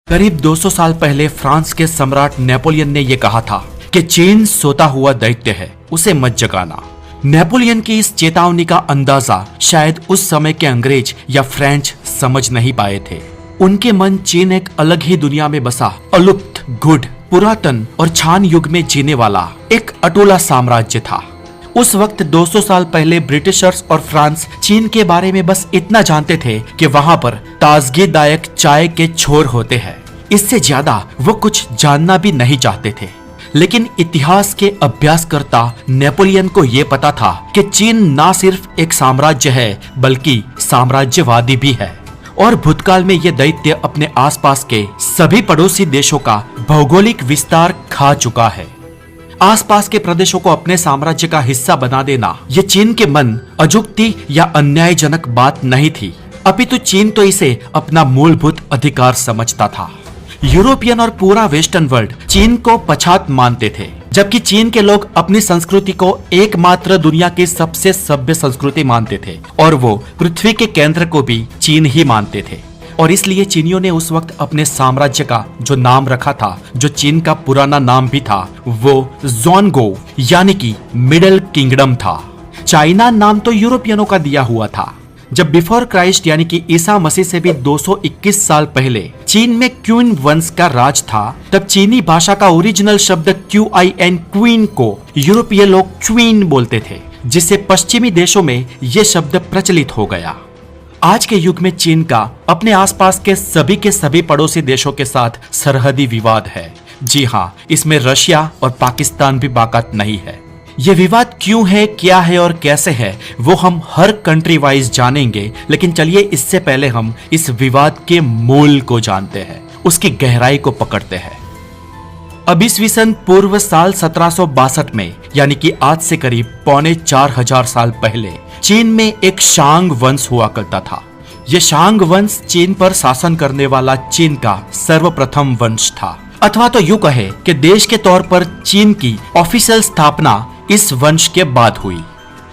करीब 200 साल पहले फ्रांस के सम्राट नेपोलियन ने यह कहा था कि चीन सोता हुआ दैत्य है, उसे मत जगाना। नेपोलियन की इस चेतावनी का अंदाजा शायद उस समय के अंग्रेज या फ्रेंच समझ नहीं पाए थे। उनके मन चीन एक अलग ही दुनिया में बसा, अलुप्त, गुढ़, पुरातन और छान युग में जीने वाला एक अटूला साम्राज्य था। उस वक्त 200 साल पहले ब्रिटिशर्स और फ्रांस चीन के बारे में बस इतना जानते थे कि वहां पर ताजगीदायक चाय के छोर होते हैं। इससे ज्यादा वो कुछ जानना भी नहीं चाहते थे। लेकिन इतिहास के अभ्यासकर्ता नेपोलियन को ये पता था कि चीन ना सिर्फ एक साम्राज्य है बल्कि साम्राज्यवादी भी है, और भूतकाल में ये दैत्य अपने आसपास के सभी पड़ोसी देशों का भौगोलिक विस्तार खा चुका है। आसपास के प्रदेशों को अपने साम्राज्य का हिस्सा बना देना ये चीन के मन अजुक्ति या अन्यायजनक बात नहीं थी, अपितु चीन तो इसे अपना मूलभूत अधिकार समझता था। यूरोपियन और पूरा वेस्टर्न वर्ल्ड चीन को पछात मानते थे, जबकि चीन के लोग अपनी संस्कृति को एकमात्र दुनिया की सबसे सभ्य संस्कृति मानते थे, और वो पृथ्वी के केंद्र को भी चीन ही मानते थे। और इसलिए चीनियों ने उस वक्त अपने साम्राज्य का जो नाम रखा था, जो चीन का पुराना नाम भी था, वो ज़ोंगो यानी कि मिडिल किंगडम था। चाइना नाम तो यूरोपियनों का दिया हुआ था। जब बिफोर क्राइस्ट यानी कि ईसा मसीह से भी 221 साल पहले चीन में क्वीन वंश का राज था, तब चीनी भाषा का ओरिजिनल शब्द QIN क्वीन को यूरोपीय लोग क्वीन बोलते थे, जिससे पश्चिमी देशों में ये शब्द प्रचलित हो गया। आज के युग में चीन का अपने आसपास के सभी पड़ोसी देशों के साथ सरहदी विवाद है। जी हाँ, इसमें रशिया और पाकिस्तान भी बाकात नहीं है। ये विवाद क्यों है, क्या है और कैसे है, वो हम हर कंट्री वाइज जानेंगे। लेकिन चलिए इससे पहले हम इस विवाद के मूल को जानते हैं, उसकी गहराई को पकड़ते हैं। अब ईस्वी सन पूर्व साल 1762 में, यानी कि आज से करीब 4500 साल पहले, चीन में एक शांग वंश हुआ करता था। यह शांग वंश चीन पर शासन करने वाला चीन का सर्वप्रथम वंश था, अथवा तो यूं कहे कि देश के तौर पर चीन की ऑफिशियल स्थापना इस वंश के बाद हुई।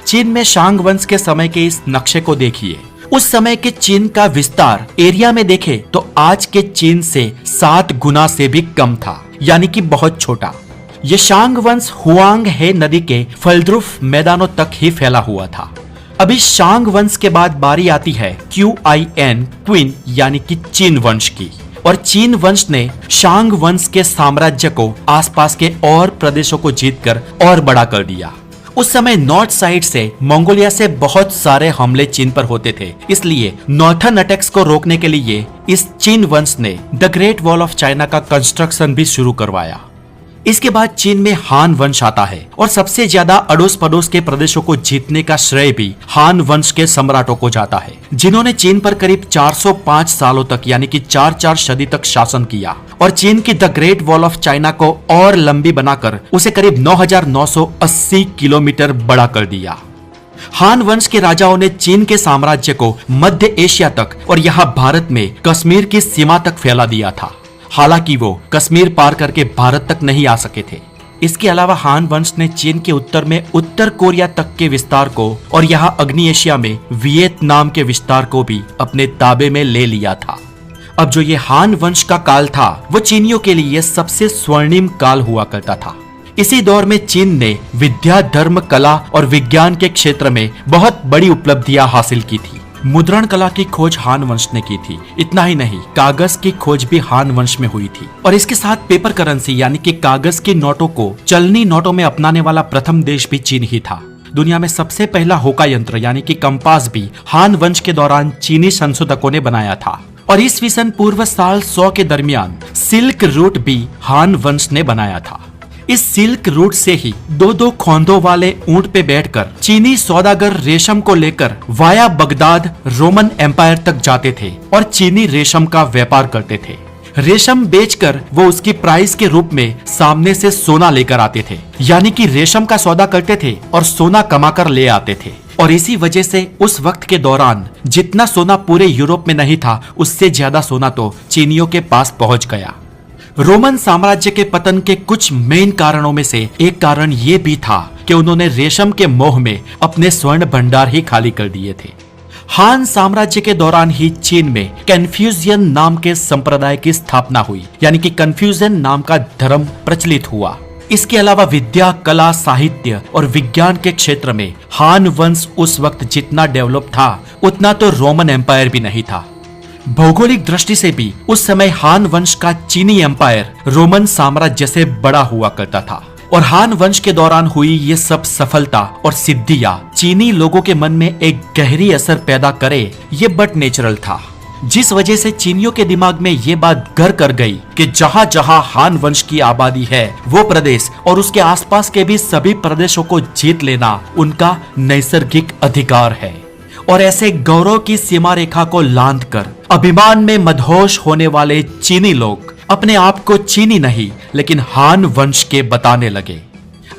चीन में शांग वंश के समय के इस नक्शे को देखिए। उस समय के चीन का विस्तार एरिया में देखे तो आज के चीन से 7 गुना से भी कम था, यानी कि बहुत छोटा। ये शांग वंश हुआंग हे नदी के फलद्रुप मैदानों तक ही फैला हुआ था। अभी शांग वंश के बाद बारी आती है QIN क्वीन यानी कि चीन वंश की, और चीन वंश ने शांग वंश के साम्राज्य को आसपास के और प्रदेशों को जीतकर और बड़ा कर दिया। उस समय नॉर्थ साइड से मंगोलिया से बहुत सारे हमले चीन पर होते थे, इसलिए नॉर्थर्न अटैक्स को रोकने के लिए इस चीन वंश ने the great wall of China का कंस्ट्रक्शन भी शुरू करवाया। इसके बाद चीन में हान वंश आता है, और सबसे ज्यादा अड़ोस पड़ोस के प्रदेशों को जीतने का श्रेय भी हान वंश के सम्राटों को जाता है, जिन्होंने चीन पर करीब 405 सालों तक यानी कि 4 सदी तक शासन किया, और चीन की the great wall of China को और लंबी बनाकर उसे करीब 9980 किलोमीटर बड़ा कर दिया। हान वंश के राजाओं ने चीन के साम्राज्य को मध्य एशिया तक और यहाँ भारत में कश्मीर की सीमा तक फैला दिया था। हालांकि वो कश्मीर पार करके भारत तक नहीं आ सके थे। इसके अलावा हान वंश ने चीन के उत्तर में उत्तर कोरिया तक के विस्तार को और यहाँ अग्नि एशिया में वियतनाम के विस्तार को भी अपने ताबे में ले लिया था। अब जो ये हान वंश का काल था, वो चीनियों के लिए सबसे स्वर्णिम काल हुआ करता था। इसी दौर में चीन ने विद्या, धर्म, कला और विज्ञान के क्षेत्र में बहुत बड़ी उपलब्धियां हासिल की थी। मुद्रण कला की खोज हान वंश ने की थी। इतना ही नहीं, कागज की खोज भी हान वंश में हुई थी, और इसके साथ पेपर करेंसी यानी कि कागज की नोटों को चलनी नोटों में अपनाने वाला प्रथम देश भी चीन ही था। दुनिया में सबसे पहला होका यंत्र यानी कि कंपास भी हान वंश के दौरान चीनी संशोधकों ने बनाया था, और ईस्वी सन पूर्व साल 100 के दरमियान सिल्क रूट भी हान वंश ने बनाया था। इस सिल्क रूट से ही 2-2 खोंदों वाले ऊंट पे बैठकर चीनी सौदागर रेशम को लेकर वाया बगदाद रोमन एम्पायर तक जाते थे और चीनी रेशम का व्यापार करते थे। रेशम बेचकर वो उसकी प्राइस के रूप में सामने से सोना लेकर आते थे, यानी कि रेशम का सौदा करते थे और सोना कमाकर ले आते थे। और इसी वजह से उस वक्त के दौरान जितना सोना पूरे यूरोप में नहीं था, उससे ज्यादा सोना तो चीनियों के पास पहुंच गया। रोमन साम्राज्य के पतन के कुछ मेन कारणों में से एक कारण ये भी था कि उन्होंने रेशम के मोह में अपने स्वर्ण भंडार ही खाली कर दिए थे। हान साम्राज्य के दौरान ही चीन में कन्फ्यूशियन नाम के संप्रदाय की स्थापना हुई, यानी कि कन्फ्यूजन नाम का धर्म प्रचलित हुआ। इसके अलावा विद्या, कला, साहित्य और विज्ञान के क्षेत्र में हान वंश उस वक्त जितना डेवलप था उतना तो रोमन एम्पायर भी नहीं था। भौगोलिक दृष्टि से भी उस समय हान वंश का चीनी एम्पायर रोमन साम्राज्य से बड़ा हुआ करता था। और हान वंश के दौरान हुई ये सब सफलता और सिद्धियां चीनी लोगों के मन में एक गहरी असर पैदा करे, ये बट नेचुरल था। जिस वजह से चीनियों के दिमाग में ये बात घर कर गई कि जहां जहां हान वंश की आबादी है वो प्रदेश और उसके आसपास के भी सभी प्रदेशों को जीत लेना उनका नैसर्गिक अधिकार है। और ऐसे गौरव की सीमा रेखा को लांघ कर अभिमान में मदहोश होने वाले चीनी लोग अपने आप को चीनी नहीं लेकिन हान वंश के बताने लगे।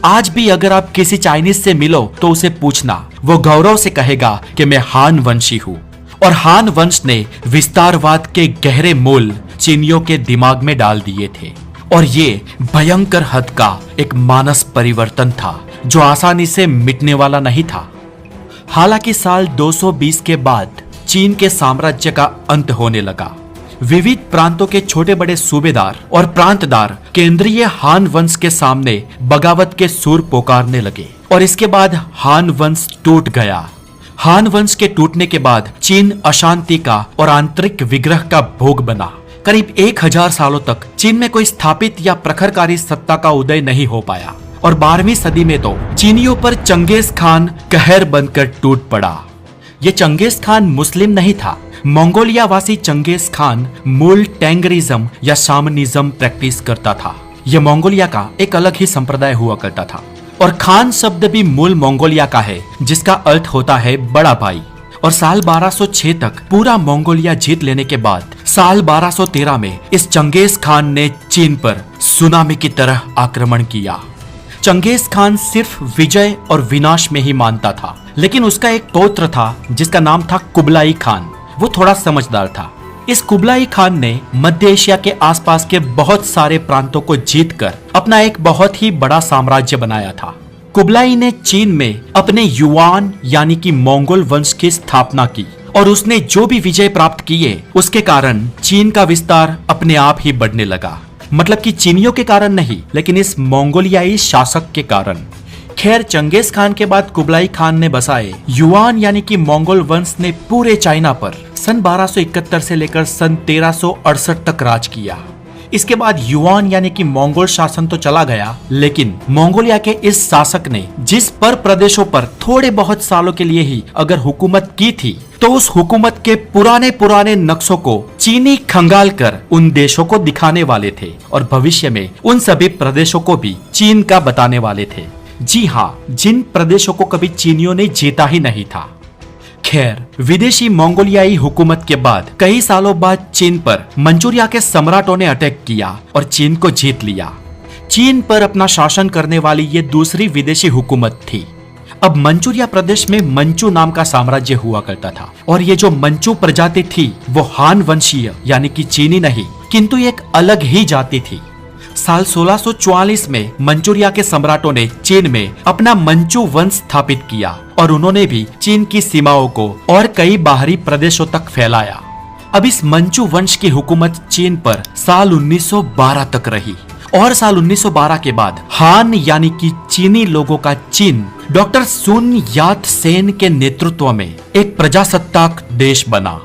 आज भी अगर आप किसी चाइनीज से मिलो तो उसे पूछना, वो गौरव से कहेगा कि मैं हान वंशी हूँ। और हान वंश ने विस्तारवाद के गहरे मूल चीनियों के दिमाग में डाल दिए थे। और ये भयंकर हद का एक मानस परिवर्तन था जो आसानी से मिटने वाला नहीं था। हालांकि साल 220 के बाद चीन के साम्राज्य का अंत होने लगा। विविध प्रांतों के छोटे बड़े सूबेदार और प्रांतदार केंद्रीय हान वंश के सामने बगावत के सुर पुकारने लगे और इसके बाद हान वंश टूट गया। हान वंश के टूटने के बाद चीन अशांति का और आंतरिक विग्रह का भोग बना। करीब 1000 सालों तक चीन में कोई स्थापित या प्रखरकारी सत्ता का उदय नहीं हो पाया और 12वीं सदी में तो चीनियों पर चंगेज खान कहर बनकर टूट पड़ा। ये चंगेज खान मुस्लिम नहीं था। मंगोलिया वासी चंगेज खान मूल टैंगरिज्म या शामनिज्म प्रैक्टिस करता था। यह मंगोलिया का एक अलग ही संप्रदाय हुआ करता था। और खान शब्द भी मूल मंगोलिया का है जिसका अर्थ होता है बड़ा भाई। और साल 1206 तक पूरा मंगोलिया जीत लेने के बाद साल 1213 में इस चंगेज खान ने चीन पर सुनामी की तरह आक्रमण किया। चंगेज खान सिर्फ विजय और विनाश में ही मानता था, लेकिन उसका एक पौत्र था जिसका नाम था कुबलाई खान। वो थोड़ा समझदार था। इस कुबलाई खान ने मध्य एशिया के आसपास के बहुत सारे प्रांतों को जीतकर अपना एक बहुत ही बड़ा साम्राज्य बनाया था। कुबलाई ने चीन में अपने युआन यानी कि मंगोल वंश की स्थापना की और उसने जो भी विजय प्राप्त किए उसके कारण चीन का विस्तार अपने आप ही बढ़ने लगा। मतलब कि चीनियों के कारण नहीं, लेकिन इस मंगोलियाई शासक के कारण। खैर, चंगेज खान के बाद कुबलाई खान ने बसाए युआन यानी कि मंगोल वंश ने पूरे चाइना पर सन 1271 से लेकर सन 1368 तक राज किया। इसके बाद युआन यानी कि मंगोल शासन तो चला गया, लेकिन मंगोलिया के इस शासक ने जिस पर प्रदेशों पर थोड़े बहुत सालों के लिए ही अगर हुकूमत की थी तो उस हुकूमत के पुराने नक्शों को चीनी खंगाल कर उन देशों को दिखाने वाले थे और भविष्य में उन सभी प्रदेशों को भी चीन का बताने वाले थे। जी हाँ, जिन प्रदेशों को कभी चीनियों ने जीता ही नहीं था। खैर, विदेशी मंगोलियाई हुकूमत के बाद कई सालों बाद चीन पर मंचूरिया के सम्राटों ने अटैक किया और चीन को जीत लिया। चीन पर अपना शासन करने वाली ये दूसरी विदेशी हुकूमत थी। अब मंचूरिया प्रदेश में मंचू नाम का साम्राज्य हुआ करता था और ये जो मंचू प्रजाति थी वो हान वंशीय यानी कि चीनी नहीं, किंतु एक अलग ही जाति थी। साल 1644 में मंचूरिया के सम्राटों ने चीन में अपना मंचू वंश स्थापित किया और उन्होंने भी चीन की सीमाओं को और कई बाहरी प्रदेशों तक फैलाया। अब इस मंचू वंश की हुकूमत चीन पर साल 1912 तक रही और साल 1912 के बाद हान यानी कि चीनी लोगों का चीन डॉक्टर सुन यात सेन के नेतृत्व में एक प्रजासत्ताक देश बना।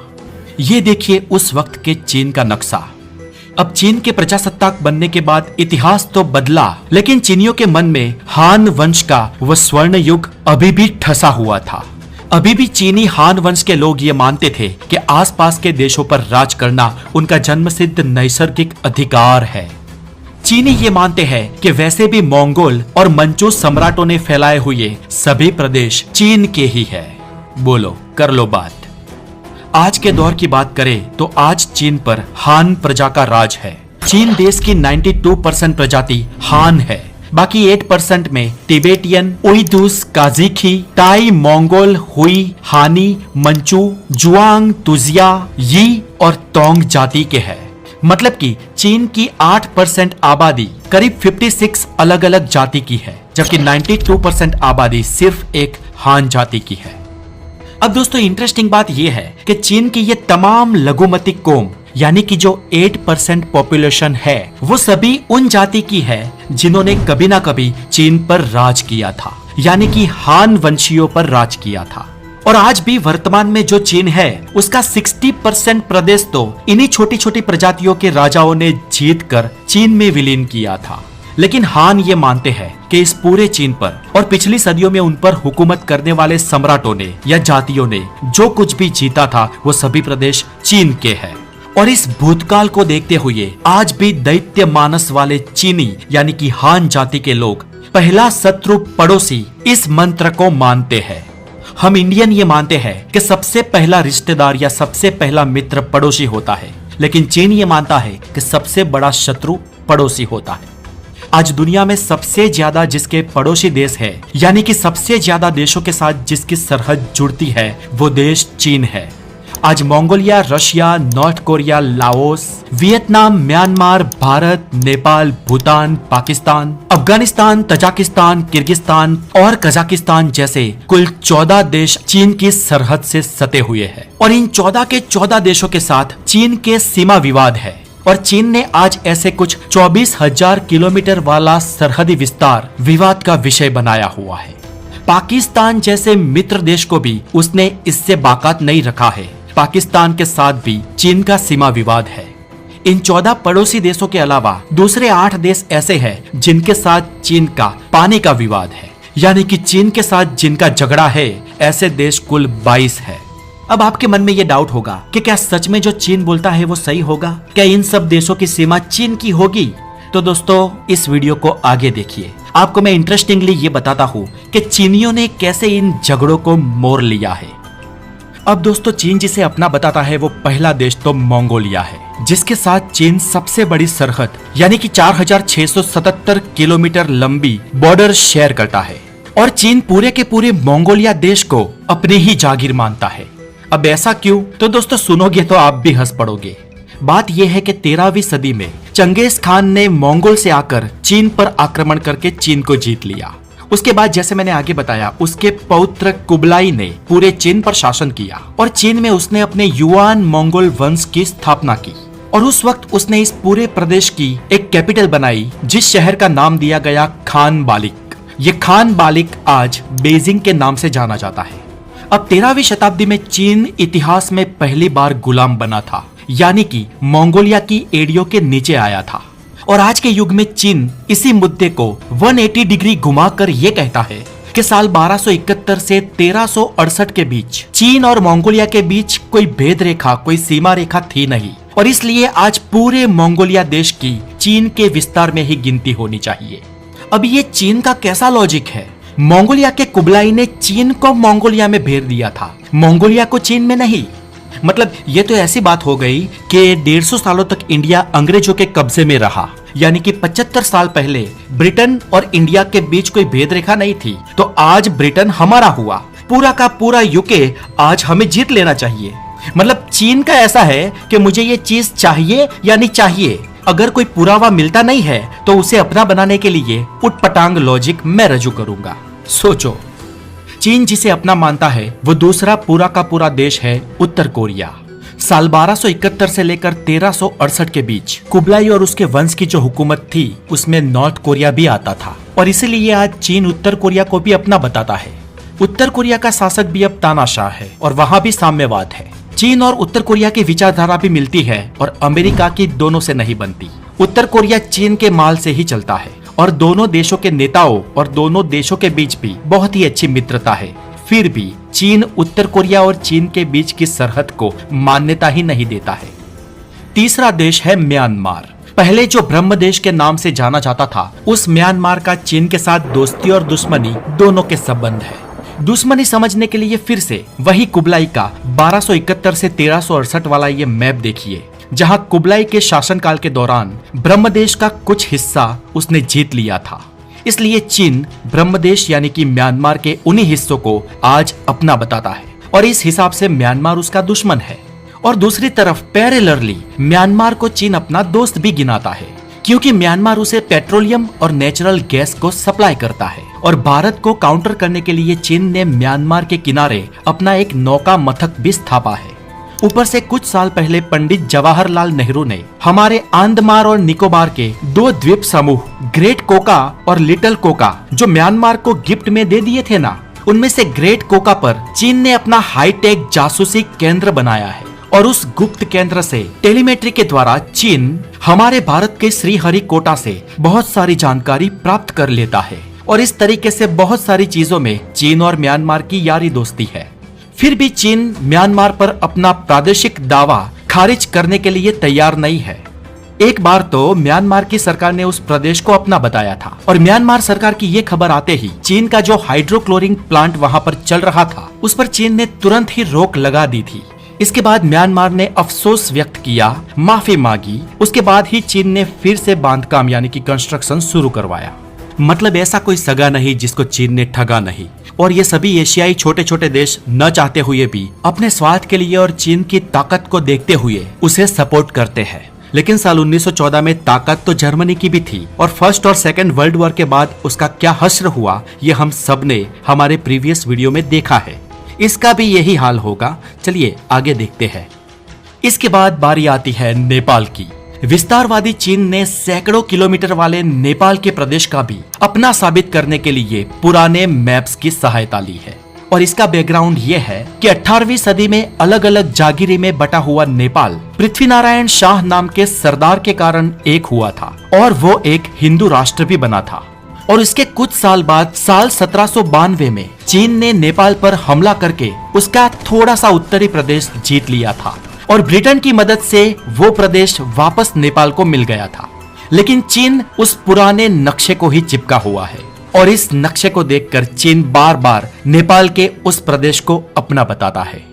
ये देखिए उस वक्त के चीन का नक्शा। अब चीन के प्रजासत्ताक बनने के बाद इतिहास तो बदला, लेकिन चीनियों के मन में हान वंश का वह स्वर्ण युग अभी भी ठसा हुआ था। अभी भी चीनी हान वंश के लोग ये मानते थे कि आसपास के देशों पर राज करना उनका जन्मसिद्ध नैसर्गिक अधिकार है। चीनी ये मानते हैं कि वैसे भी मंगोल और मंचू सम्राटों ने फैलाए हुए सभी प्रदेश चीन के ही है। बोलो कर लो बात। आज के दौर की बात करें तो आज चीन पर हान प्रजा का राज है। चीन देश की 92% प्रजाति हान है। बाकी 8% में तिबेटियन, उइदुस, काजिखी, टाई, मंगोल, हुई, हानी, मंचू, जुआंग, तुजिया, यी और तोंग जाति के हैं। मतलब कि चीन की 8% आबादी करीब 56 अलग अलग जाति की है, जबकि 92% आबादी सिर्फ एक हान जाति की है। अब दोस्तों इंटरेस्टिंग बात यह है कि चीन की ये तमाम लघुमती कौम यानी कि जो 8% पॉपुलेशन है वो सभी उन जाति की है जिन्होंने कभी ना कभी चीन पर राज किया था, यानी कि हान वंशियों पर राज किया था। और आज भी वर्तमान में जो चीन है उसका 60% प्रदेश तो इन्हीं छोटी छोटी प्रजातियों के राजाओं ने जीत कर चीन में विलीन किया था। लेकिन हान ये मानते हैं कि इस पूरे चीन पर और पिछली सदियों में उन पर हुकूमत करने वाले सम्राटों ने या जातियों ने जो कुछ भी जीता था वो सभी प्रदेश चीन के हैं। और इस भूतकाल को देखते हुए आज भी दैत्य मानस वाले चीनी यानी कि हान जाति के लोग पहला शत्रु पड़ोसी इस मंत्र को मानते हैं। हम इंडियन ये मानते हैं कि सबसे पहला रिश्तेदार या सबसे पहला मित्र पड़ोसी होता है, लेकिन चीन ये मानता है कि सबसे बड़ा शत्रु पड़ोसी होता है। आज दुनिया में सबसे ज्यादा जिसके पड़ोसी देश है यानी कि सबसे ज्यादा देशों के साथ जिसकी सरहद जुड़ती है वो देश चीन है। आज Mongolia, Russia, north Korea, Laos, Vietnam, Myanmar, Bharat, Nepal, Bhutan, Pakistan, Afghanistan, Tajikistan, Kyrgyzstan और कजाकिस्तान जैसे कुल 14 देश चीन की सरहद से सटे हुए हैं। और इन 14 के 14 देशों के साथ चीन के सीमा विवाद है। और चीन ने आज ऐसे कुछ 24,000 किलोमीटर वाला सरहदी विस्तार विवाद का विषय बनाया हुआ है। पाकिस्तान जैसे मित्र देश को भी उसने इससे बाकात नहीं रखा है। पाकिस्तान के साथ भी चीन का सीमा विवाद है। इन 14 पड़ोसी देशों के अलावा दूसरे 8 देश ऐसे हैं जिनके साथ चीन का पानी का विवाद है, यानी कि चीन के साथ जिनका झगड़ा है ऐसे देश कुल 22 है। अब आपके मन में ये डाउट होगा कि क्या सच में जो चीन बोलता है वो सही होगा? क्या इन सब देशों की सीमा चीन की होगी? तो दोस्तों इस वीडियो को आगे देखिए, आपको मैं इंटरेस्टिंगली ये बताता हूँ कि चीनियों ने कैसे इन झगड़ों को मोड़ लिया है। अब दोस्तों चीन जिसे अपना बताता है वो पहला देश तो मंगोलिया है, जिसके साथ चीन सबसे बड़ी सरहद यानी कि 4,677 किलोमीटर लंबी बॉर्डर शेयर करता है। और चीन पूरे के पूरे मंगोलिया देश को अपनी ही जागीर मानता है। अब ऐसा क्यों? तो दोस्तों सुनोगे तो आप भी हंस पड़ोगे। बात यह है कि 13वीं सदी में चंगेज खान ने मंगोल से आकर चीन पर आक्रमण करके चीन को जीत लिया। उसके बाद जैसे मैंने आगे बताया उसके पौत्र कुबलाई ने पूरे चीन पर शासन किया और चीन में उसने अपने युआन मंगोल वंश की स्थापना की। और उस वक्त उसने इस पूरे प्रदेश की एक कैपिटल बनाई जिस शहर का नाम दिया गया खान बालिक। ये खान बालिक आज बेजिंग के नाम से जाना जाता है। अब 13वीं शताब्दी में चीन इतिहास में पहली बार गुलाम बना था, यानी कि मंगोलिया की एड़ियों के नीचे आया था। और आज के युग में चीन इसी मुद्दे को 180 डिग्री घुमाकर ये कहता है कि साल 1271 से 1368 के बीच चीन और मंगोलिया के बीच कोई भेद रेखा, कोई सीमा रेखा थी नहीं, और इसलिए आज पूरे मंगोलिया देश की चीन के विस्तार में ही गिनती होनी चाहिए। अब ये चीन का कैसा लॉजिक है? मंगोलिया के कुबलाई ने चीन को मंगोलिया में भेज दिया था, मंगोलिया को चीन में नहीं। मतलब ये तो ऐसी बात हो गई कि 150 सालों तक इंडिया अंग्रेजों के कब्जे में रहा, यानी कि 75 साल पहले ब्रिटेन और इंडिया के बीच कोई भेद रेखा नहीं थी, तो आज ब्रिटेन हमारा हुआ, पूरा का पूरा यूके आज हमें जीत लेना चाहिए। मतलब चीन का ऐसा है कि मुझे ये चीज चाहिए या नहीं चाहिए, अगर कोई पुरावा मिलता नहीं है तो उसे अपना बनाने के लिए उटपटांग लॉजिक मैं रजू करूंगा। सोचो, चीन जिसे अपना मानता है वो दूसरा पूरा का पूरा देश है उत्तर कोरिया। साल 1271 से लेकर 1368 के बीच कुबलाई और उसके वंश की जो हुकूमत थी उसमें नॉर्थ कोरिया भी आता था, और इसीलिए आज चीन उत्तर कोरिया को भी अपना बताता है। उत्तर कोरिया का शासक भी अब तानाशाह है और वहाँ भी साम्यवाद है। चीन और उत्तर कोरिया की विचारधारा भी मिलती है और अमेरिका की दोनों से नहीं बनती। उत्तर कोरिया चीन के माल से ही चलता है और दोनों देशों के नेताओं और दोनों देशों के बीच भी बहुत ही अच्छी मित्रता है। फिर भी चीन उत्तर कोरिया और चीन के बीच की सरहद को मान्यता ही नहीं देता है। तीसरा देश है म्यांमार। पहले जो ब्रह्म देश के नाम से जाना जाता था, उस म्यांमार का चीन के साथ दोस्ती और दुश्मनी दोनों के संबंध है। दुश्मनी समझने के लिए फिर से वही कुबलाई का 1271 से 1368 वाला ये मैप देखिए, जहां कुबलाई के शासनकाल के दौरान ब्रह्मदेश का कुछ हिस्सा उसने जीत लिया था। इसलिए चीन ब्रह्मदेश यानी कि म्यांमार के उन्हीं हिस्सों को आज अपना बताता है और इस हिसाब से म्यांमार उसका दुश्मन है। और दूसरी तरफ पैरेलरली म्यांमार को चीन अपना दोस्त भी गिनाता है, क्योंकि म्यांमार उसे पेट्रोलियम और नेचुरल गैस को सप्लाई करता है और भारत को काउंटर करने के लिए चीन ने म्यांमार के किनारे अपना एक नौका मथक भी स्थापा है। ऊपर से कुछ साल पहले पंडित जवाहरलाल नेहरू ने हमारे अंडमान और निकोबार के 2 द्वीप समूह ग्रेट कोका और लिटिल कोका जो म्यांमार को गिफ्ट में दे दिए थे ना, उनमें से ग्रेट कोका पर चीन ने अपना हाईटेक जासूसी केंद्र बनाया है और उस गुप्त केंद्र से टेलीमेट्री के द्वारा चीन हमारे भारत के श्रीहरिकोटा से बहुत सारी जानकारी प्राप्त कर लेता है और इस तरीके से बहुत सारी चीजों में चीन और म्यांमार की यारी दोस्ती है। फिर भी चीन म्यांमार पर अपना प्रादेशिक दावा खारिज करने के लिए तैयार नहीं है। एक बार तो म्यांमार की सरकार ने उस प्रदेश को अपना बताया था और म्यांमार सरकार की ये खबर आते ही चीन का जो हाइड्रोक्लोरिंग प्लांट वहां पर चल रहा था उस पर चीन ने तुरंत ही रोक लगा दी थी। इसके बाद म्यांमार ने अफसोस व्यक्त किया, माफी मांगी। उसके बाद ही चीन ने फिर से बांधकाम यानी कि कंस्ट्रक्शन शुरू करवाया। मतलब ऐसा कोई सगा नहीं जिसको चीन ने ठगा नहीं। और ये सभी एशियाई छोटे छोटे देश न चाहते हुए भी अपने स्वार्थ के लिए और चीन की ताकत को देखते हुए उसे सपोर्ट करते हैं। लेकिन साल 1914 में ताकत तो जर्मनी की भी थी और फर्स्ट और सेकंड वर्ल्ड वॉर के बाद उसका क्या हश्र हुआ ये हम सब ने हमारे प्रीवियस वीडियो में देखा है। इसका भी यही हाल होगा। चलिए आगे देखते हैं। इसके बाद बारी आती है नेपाल की। विस्तारवादी चीन ने सैकड़ों किलोमीटर वाले नेपाल के प्रदेश का भी अपना साबित करने के लिए पुराने मैप्स की सहायता ली है। और इसका बैकग्राउंड ये है कि 18वीं सदी में अलग अलग जागीरी में बटा हुआ नेपाल पृथ्वीनारायण शाह नाम के सरदार के कारण एक हुआ था और वो एक हिंदू राष्ट्र भी बना था। और इसके कुछ साल बाद साल 1792 में चीन ने नेपाल पर हमला करके उसका थोड़ा सा उत्तरी प्रदेश जीत लिया था और ब्रिटेन की मदद से वो प्रदेश वापस नेपाल को मिल गया था। लेकिन चीन उस पुराने नक्शे को ही चिपका हुआ है और इस नक्शे को देखकर चीन बार बार नेपाल के उस प्रदेश को अपना बताता है।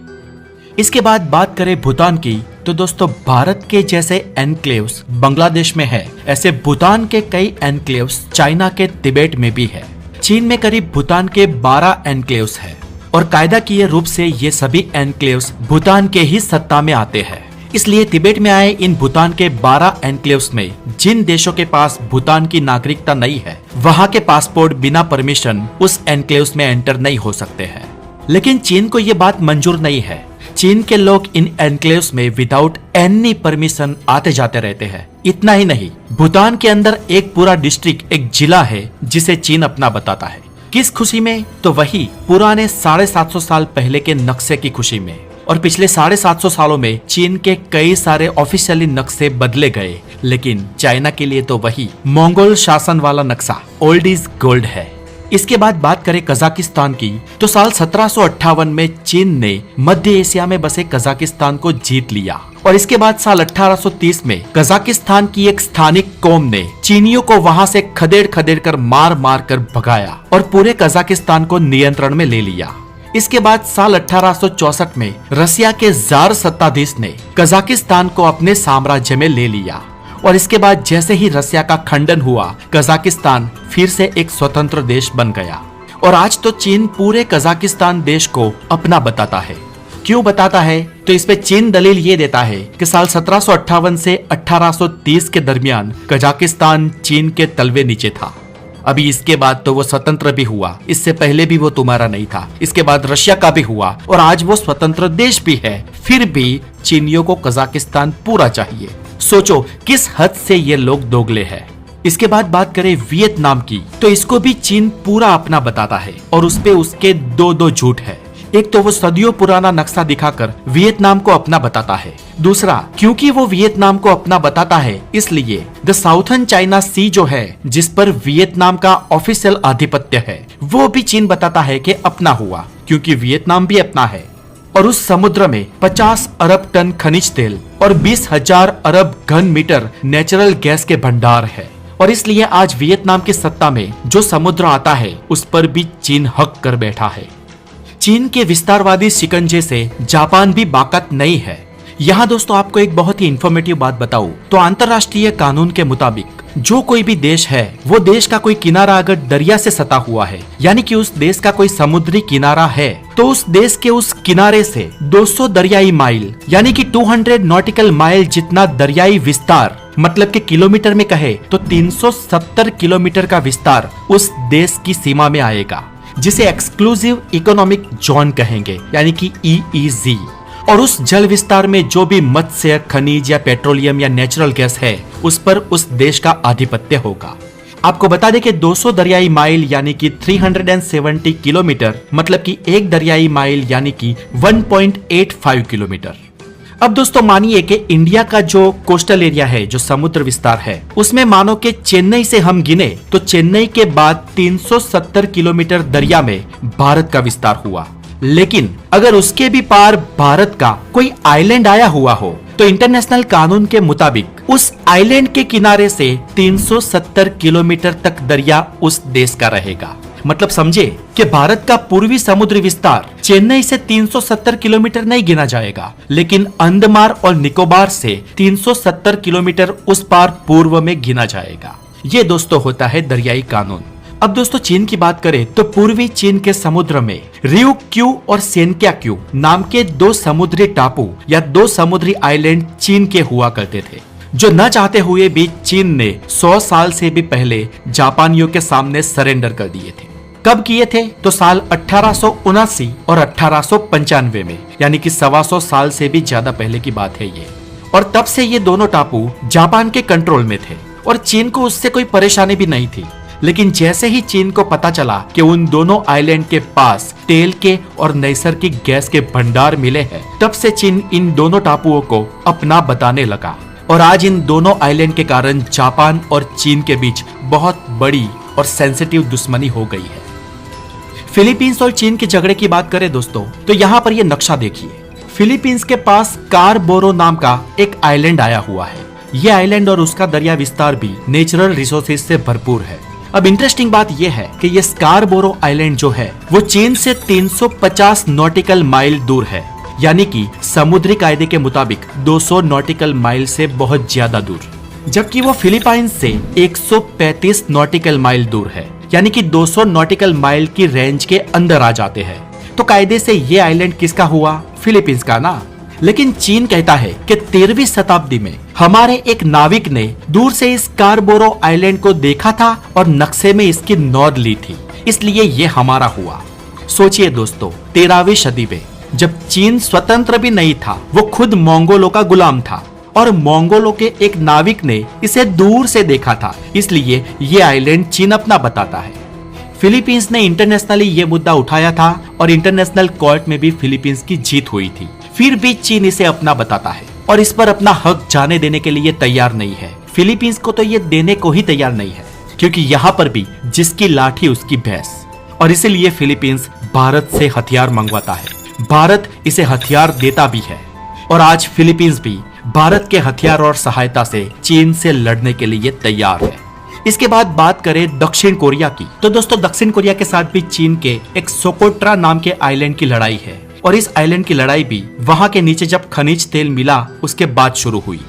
इसके बाद बात करें भूटान की, तो दोस्तों भारत के जैसे एनक्लेव्स बांग्लादेश में है, ऐसे भूटान के कई एनक्लेव्स चाइना के तिब्बत में भी है। चीन में करीब भूटान के 12 एनक्लेव्स है और कायदाकीय रूप से ये सभी एनक्लेव्स भूटान के ही सत्ता में आते हैं। इसलिए तिब्बत में आए इन भूटान के 12 एनक्लेव्स में जिन देशों के पास भूटान की नागरिकता नहीं है वहां के पासपोर्ट बिना परमिशन उस एनक्लेव्स में एंटर नहीं हो सकते हैं। लेकिन चीन को ये बात मंजूर नहीं है। चीन के लोग इन एनक्लेव्स में विदाउट एनी परमिशन आते जाते रहते हैं। इतना ही नहीं, भूटान के अंदर एक पूरा डिस्ट्रिक्ट, एक जिला है जिसे चीन अपना बताता है। किस खुशी में? तो वही पुराने 750 साल पहले के नक्शे की खुशी में। और पिछले 750 सालों में चीन के कई सारे ऑफिशियली नक्शे बदले गए, लेकिन चाइना के लिए तो वही मंगोल शासन वाला नक्शा ओल्ड इज गोल्ड है। इसके बाद बात करें कजाकिस्तान की, तो साल 1758 में चीन ने मध्य एशिया में बसे कजाकिस्तान को जीत लिया और इसके बाद साल 1830 में कजाकिस्तान की एक स्थानिक कौम ने चीनियों को वहां से खदेड़ खदेड़ कर मार कर भगाया और पूरे कजाकिस्तान को नियंत्रण में ले लिया। इसके बाद साल 1864 में रसिया के जार सत्ताधीश ने कजाकिस्तान को अपने साम्राज्य में ले लिया और इसके बाद जैसे ही रसिया का खंडन हुआ, कजाकिस्तान फिर से एक स्वतंत्र देश बन गया और आज तो चीन पूरे कजाकिस्तान देश को अपना बताता है। क्यों बताता है? तो इस पे चीन दलील ये देता है कि साल 1758 से 1830 के दरमियान कजाकिस्तान चीन के तलवे नीचे था। अभी इसके बाद तो वो स्वतंत्र भी हुआ, इससे पहले भी वो तुम्हारा नहीं था, इसके बाद रशिया का भी हुआ और आज वो स्वतंत्र देश भी है। फिर भी चीनियों को कजाकिस्तान पूरा चाहिए। सोचो किस हद से ये लोग दोगले हैं। इसके बाद बात करें वियतनाम की, तो इसको भी चीन पूरा अपना बताता है और उसपे उसके दो झूठ है। एक तो वो सदियों पुराना नक्शा दिखाकर वियतनाम को अपना बताता है। दूसरा, क्योंकि वो वियतनाम को अपना बताता है इसलिए द साउथर्न चाइना सी जो है, जिस पर वियतनाम का ऑफिशियल आधिपत्य है, वो भी चीन बताता है कि अपना हुआ, क्योंकि वियतनाम भी अपना है। और उस समुद्र में 50 अरब टन खनिज तेल और 20,000 अरब घन मीटर नेचुरल गैस के भंडार है और इसलिए आज वियतनाम की सत्ता में जो समुद्र आता है उस पर भी चीन हक कर बैठा है। चीन के विस्तारवादी शिकंजे से जापान भी बाकात नहीं है। यहाँ दोस्तों आपको एक बहुत ही इंफॉर्मेटिव बात बताऊं तो अंतर्राष्ट्रीय कानून के मुताबिक जो कोई भी देश है वो देश का कोई किनारा अगर दरिया से सटा हुआ है यानी कि उस देश का कोई समुद्री किनारा है तो उस देश के उस किनारे से 200 दरियाई माइल यानी कि 200 नॉटिकल माइल जितना दरियाई विस्तार मतलब कि किलोमीटर में कहे तो 370 किलोमीटर का विस्तार उस देश की सीमा में आएगा, जिसे एक्सक्लूसिव इकोनॉमिक जोन कहेंगे यानी कि EEZ। और उस जल विस्तार में जो भी मत्स्य, खनिज या पेट्रोलियम या नेचुरल गैस है उस पर उस देश का आधिपत्य होगा। आपको बता दें कि 200 दरियाई माइल यानी कि 370 किलोमीटर मतलब कि एक दरियाई माइल यानी कि 1.85 किलोमीटर। अब दोस्तों मानिए कि इंडिया का जो कोस्टल एरिया है, जो समुद्र विस्तार है, उसमें मानो कि चेन्नई से हम गिने तो चेन्नई के बाद 370 किलोमीटर दरिया में भारत का विस्तार हुआ। लेकिन अगर उसके भी पार भारत का कोई आइलैंड आया हुआ हो तो इंटरनेशनल कानून के मुताबिक उस आइलैंड के किनारे से 370 किलोमीटर तक दरिया उस देश का रहेगा। मतलब समझे कि भारत का पूर्वी समुद्री विस्तार चेन्नई से 370 किलोमीटर नहीं गिना जाएगा, लेकिन अंडमान और निकोबार से 370 किलोमीटर उस पार पूर्व में गिना जाएगा। ये दोस्तों होता है दरियाई कानून। अब दोस्तों चीन की बात करें तो पूर्वी चीन के समुद्र में रियुक्यू और सेनक्याक्यू नाम के दो समुद्री टापू या दो समुद्री आइलैंड चीन के हुआ करते थे, जो न चाहते हुए भी चीन ने 100 साल से भी पहले जापानियों के सामने सरेंडर कर दिए थे। कब किए थे तो साल 1879 और 1895 में, यानी कि 125 साल से भी ज्यादा पहले की बात है ये। और तब से ये दोनों टापू जापान के कंट्रोल में थे और चीन को उससे कोई परेशानी भी नहीं थी। लेकिन जैसे ही चीन को पता चला कि उन दोनों आइलैंड के पास तेल के और नैसर्गिक गैस के भंडार मिले हैं, तब से चीन इन दोनों टापुओं को अपना बताने लगा। और आज इन दोनों आइलैंड के कारण जापान और चीन के बीच बहुत बड़ी और सेंसिटिव दुश्मनी हो गई है। फिलीपींस और चीन के झगड़े की बात करें दोस्तों तो यहाँ पर ये नक्शा देखिए। फिलीपींस के पास स्कारबोरो नाम का एक आइलैंड आया हुआ है। ये आइलैंड और उसका दरिया विस्तार भी नेचुरल रिसोर्सेज से भरपूर है। अब इंटरेस्टिंग बात यह है कि ये स्कारबोरो आइलैंड जो है वो चीन से 350 नॉटिकल माइल दूर है, यानी कि समुद्री कायदे के मुताबिक 200 नॉटिकल माइल से बहुत ज्यादा दूर, जबकि वो फिलीपाइंस से 135 नॉटिकल माइल दूर है, यानी कि 200 नॉटिकल माइल की रेंज के अंदर आ जाते हैं। तो कायदे से ये आइलैंड किसका हुआ? फिलीपींस का ना। लेकिन चीन कहता है कि 13वीं शताब्दी में हमारे एक नाविक ने दूर से इस स्कारबोरो आइलैंड को देखा था और नक्शे में इसकी नोट ली थी, इसलिए ये हमारा हुआ। सोचिए दोस्तों, 13वीं सदी में जब चीन स्वतंत्र भी नहीं था, वो खुद मंगोलों का गुलाम था और मंगोलों के एक नाविक ने इसे दूर से देखा था, इसलिए ये आइलैंड चीन अपना बताता है। फिलीपींस ने इंटरनेशनली ये मुद्दा उठाया था और इंटरनेशनल कोर्ट में भी फिलीपींस की जीत हुई थी। फिर भी चीन इसे अपना बताता है और इस पर अपना हक जाने देने के लिए तैयार नहीं है। फिलीपींस को तो ये देने को ही तैयार नहीं है, क्योंकि यहाँ पर भी जिसकी लाठी उसकी भैंस, और इसीलिए फिलीपींस भारत से हथियार मंगवाता है। भारत इसे हथियार देता भी है और आज फिलीपींस भी भारत के हथियार और सहायता से चीन से लड़ने के लिए तैयार है। इसके बाद बात करें दक्षिण कोरिया की, तो दोस्तों दक्षिण कोरिया के साथ भी चीन के एक सोकोट्रा नाम के आइलैंड की लड़ाई है और इस आइलैंड की लड़ाई भी वहां के नीचे जब खनिज तेल मिला उसके बाद शुरू हुई।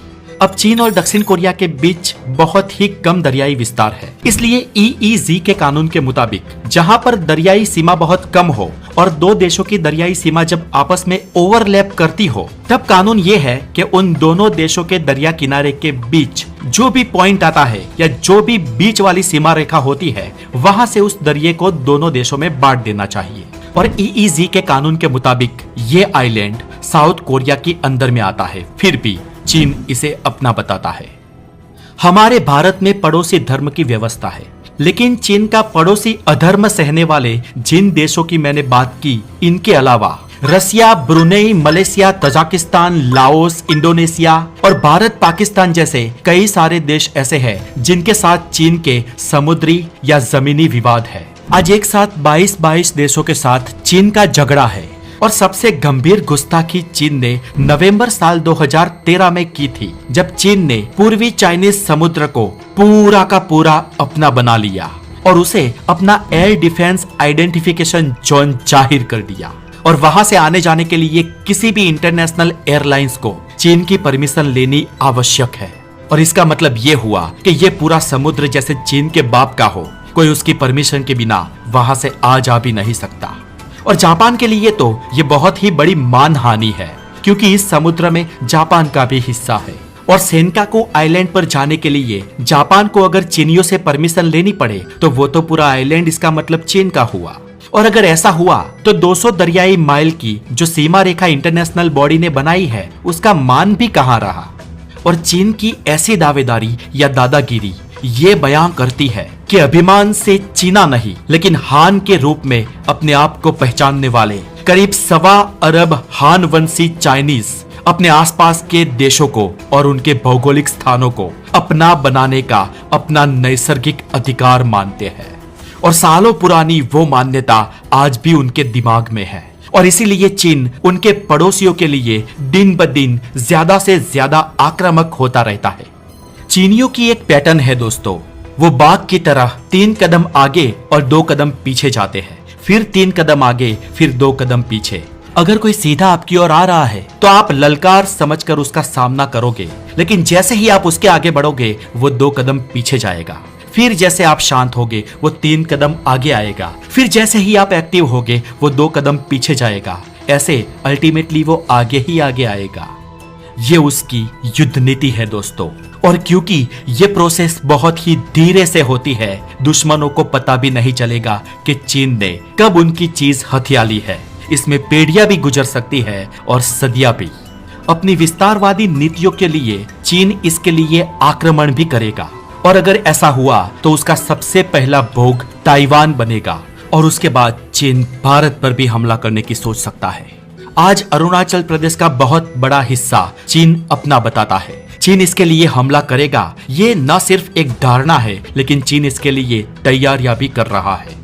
अब चीन और दक्षिण कोरिया के बीच बहुत ही कम दरियाई विस्तार है, इसलिए EEZ के कानून के मुताबिक जहां पर दरियाई सीमा बहुत कम हो और दो देशों की दरियाई सीमा जब आपस में ओवरलैप करती हो, तब कानून ये है कि उन दोनों देशों के दरिया किनारे के बीच जो भी पॉइंट आता है या जो भी बीच वाली सीमा रेखा होती है, वहां से उस दरिये को दोनों देशों में बांट देना चाहिए। और EEZ के कानून के मुताबिक ये आइलैंड साउथ कोरिया के अंदर में आता है, फिर भी चीन इसे अपना बताता है। हमारे भारत में पड़ोसी धर्म की व्यवस्था है, लेकिन चीन का पड़ोसी अधर्म सहने वाले जिन देशों की मैंने बात की, इनके अलावा Russia, Brunei, Malaysia, Tajikistan, Laos, Indonesia और भारत, पाकिस्तान जैसे कई सारे देश ऐसे हैं जिनके साथ चीन के समुद्री या जमीनी विवाद है। आज एक साथ 22 देशों के साथ चीन का झगड़ा है और सबसे गंभीर गुस्ताखी चीन ने नवंबर साल 2013 में की थी, जब चीन ने पूर्वी चाइनीज समुद्र को पूरा का पूरा अपना बना लिया और उसे अपना एयर डिफेंस आइडेंटिफिकेशन जोन जाहिर कर दिया और वहां से आने जाने के लिए किसी भी इंटरनेशनल एयरलाइंस को चीन की परमिशन लेनी आवश्यक है। और इसका मतलब ये हुआ कि ये पूरा समुद्र जैसे चीन के बाप का हो, कोई उसकी परमिशन के बिना वहां से आ जा भी नहीं सकता। और जापान के लिए तो ये बहुत ही बड़ी मानहानि है, क्योंकि इस समुद्र में जापान का भी हिस्सा है। और सेनकाकू आइलैंड पर जाने के लिए जापान को अगर चीनियों से परमिशन लेनी पड़े तो वो तो पूरा आइलैंड इसका मतलब चीन का हुआ। और अगर ऐसा हुआ तो 200 दरियाई माइल की जो सीमा रेखा इंटरनेशनल बॉडी ने बनाई है उसका मान भी कहाँ रहा। और चीन की ऐसी दावेदारी या दादागिरी ये बयां करती है कि अभिमान से चीना नहीं लेकिन हान के रूप में अपने आप को पहचानने वाले करीब 1.25 अरब हान वंशी चाइनीज अपने आसपास के देशों को और उनके भौगोलिक स्थानों को अपना बनाने का अपना नैसर्गिक अधिकार मानते हैं। और सालों पुरानी वो मान्यता आज भी उनके दिमाग में है। और इसीलिए चीन उनके पड़ोसियों के लिए दिन ब दिन ज्यादा से ज्यादा आक्रामक होता रहता है। चीनियों की एक पैटर्न है दोस्तों, वो बाघ की तरह 3 कदम आगे और 2 कदम पीछे जाते हैं, फिर 3 कदम आगे फिर 2 कदम पीछे। अगर कोई सीधा आपकी ओर आ रहा है तो आप ललकार समझकर उसका सामना करोगे, लेकिन जैसे ही आप उसके आगे बढ़ोगे वो 2 कदम पीछे जाएगा। फिर जैसे आप शांत होगे वो 3 कदम आगे आएगा, फिर जैसे ही आप एक्टिव होगे वो 2 कदम पीछे जाएगा। ऐसे अल्टीमेटली वो आगे ही आगे आएगा। ये उसकी युद्ध नीति है दोस्तों। और क्योंकि ये प्रोसेस बहुत ही धीरे से होती है, दुश्मनों को पता भी नहीं चलेगा कि चीन ने कब उनकी चीज हथिया ली है। इसमें पीढ़ियां भी गुजर सकती है और सदियां भी। अपनी विस्तारवादी नीतियों के लिए चीन इसके लिए आक्रमण भी करेगा। और अगर ऐसा हुआ तो उसका सबसे पहला भोग ताइवान बनेगा और उसके बाद चीन भारत पर भी हमला करने की सोच सकता है। आज अरुणाचल प्रदेश का बहुत बड़ा हिस्सा चीन अपना बताता है। चीन इसके लिए हमला करेगा, ये न सिर्फ एक धारणा है लेकिन चीन इसके लिए तैयारियां भी कर रहा है।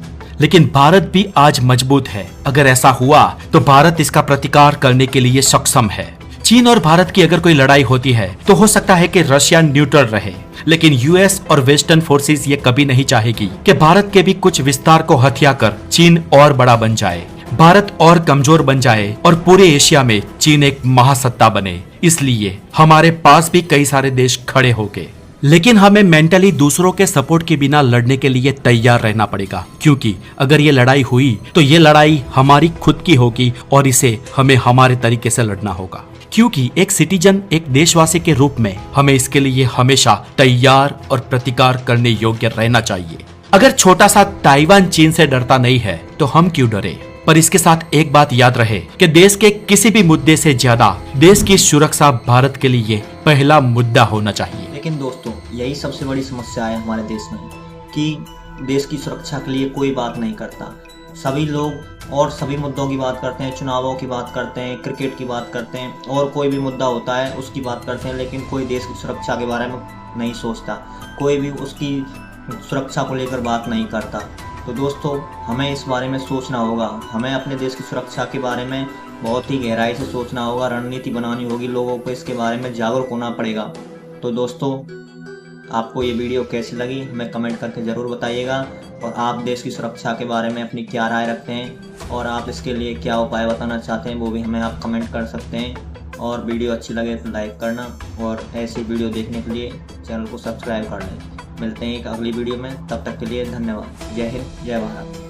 लेकिन भारत भी आज मजबूत है। अगर ऐसा हुआ तो भारत इसका प्रतिकार करने के लिए सक्षम है। चीन और भारत की अगर कोई लड़ाई होती है तो हो सकता है कि रशिया न्यूट्रल रहे, लेकिन यूएस और वेस्टर्न फोर्सेस ये कभी नहीं चाहेगी कि भारत के भी कुछ विस्तार को हथिया कर चीन और बड़ा बन जाए, भारत और कमजोर बन जाए और पूरे एशिया में चीन एक महासत्ता बने। इसलिए हमारे पास भी कई सारे देश खड़े हो गए, लेकिन हमें मेंटली दूसरों के सपोर्ट के बिना लड़ने के लिए तैयार रहना पड़ेगा, क्योंकि अगर ये लड़ाई हुई तो ये लड़ाई हमारी खुद की होगी और इसे हमें हमारे तरीके से लड़ना होगा। क्योंकि एक सिटीजन, एक देशवासी के रूप में हमें इसके लिए हमेशा तैयार और प्रतिकार करने योग्य रहना चाहिए। अगर छोटा सा ताइवान चीन से डरता नहीं है तो हम क्यों डरे। पर इसके साथ एक बात याद रहे कि देश के किसी भी मुद्दे से ज्यादा देश की सुरक्षा भारत के लिए पहला मुद्दा होना चाहिए। लेकिन दोस्तों यही सबसे बड़ी समस्या है हमारे देश में कि देश की सुरक्षा के लिए कोई बात नहीं करता। सभी लोग और सभी मुद्दों की बात करते हैं, चुनावों की बात करते हैं, क्रिकेट की बात करते हैं और कोई भी मुद्दा होता है उसकी बात करते हैं, लेकिन कोई देश की सुरक्षा के बारे में नहीं सोचता, कोई भी उसकी सुरक्षा को लेकर बात नहीं करता। तो दोस्तों हमें इस बारे में सोचना होगा, हमें अपने देश की सुरक्षा के बारे में बहुत ही गहराई से सोचना होगा, रणनीति बनानी होगी, लोगों को इसके बारे में जागरूक होना पड़ेगा। तो दोस्तों आपको ये वीडियो कैसी लगी हमें कमेंट करके ज़रूर बताइएगा, और आप देश की सुरक्षा के बारे में अपनी क्या राय रखते हैं और आप इसके लिए क्या उपाय बताना चाहते हैं वो भी हमें आप कमेंट कर सकते हैं। और वीडियो अच्छी लगे तो लाइक करना और ऐसी वीडियो देखने के लिए चैनल को सब्सक्राइब कर लें। मिलते हैं एक अगली वीडियो में, तब तक के लिए धन्यवाद। जय हिंद, जय भारत।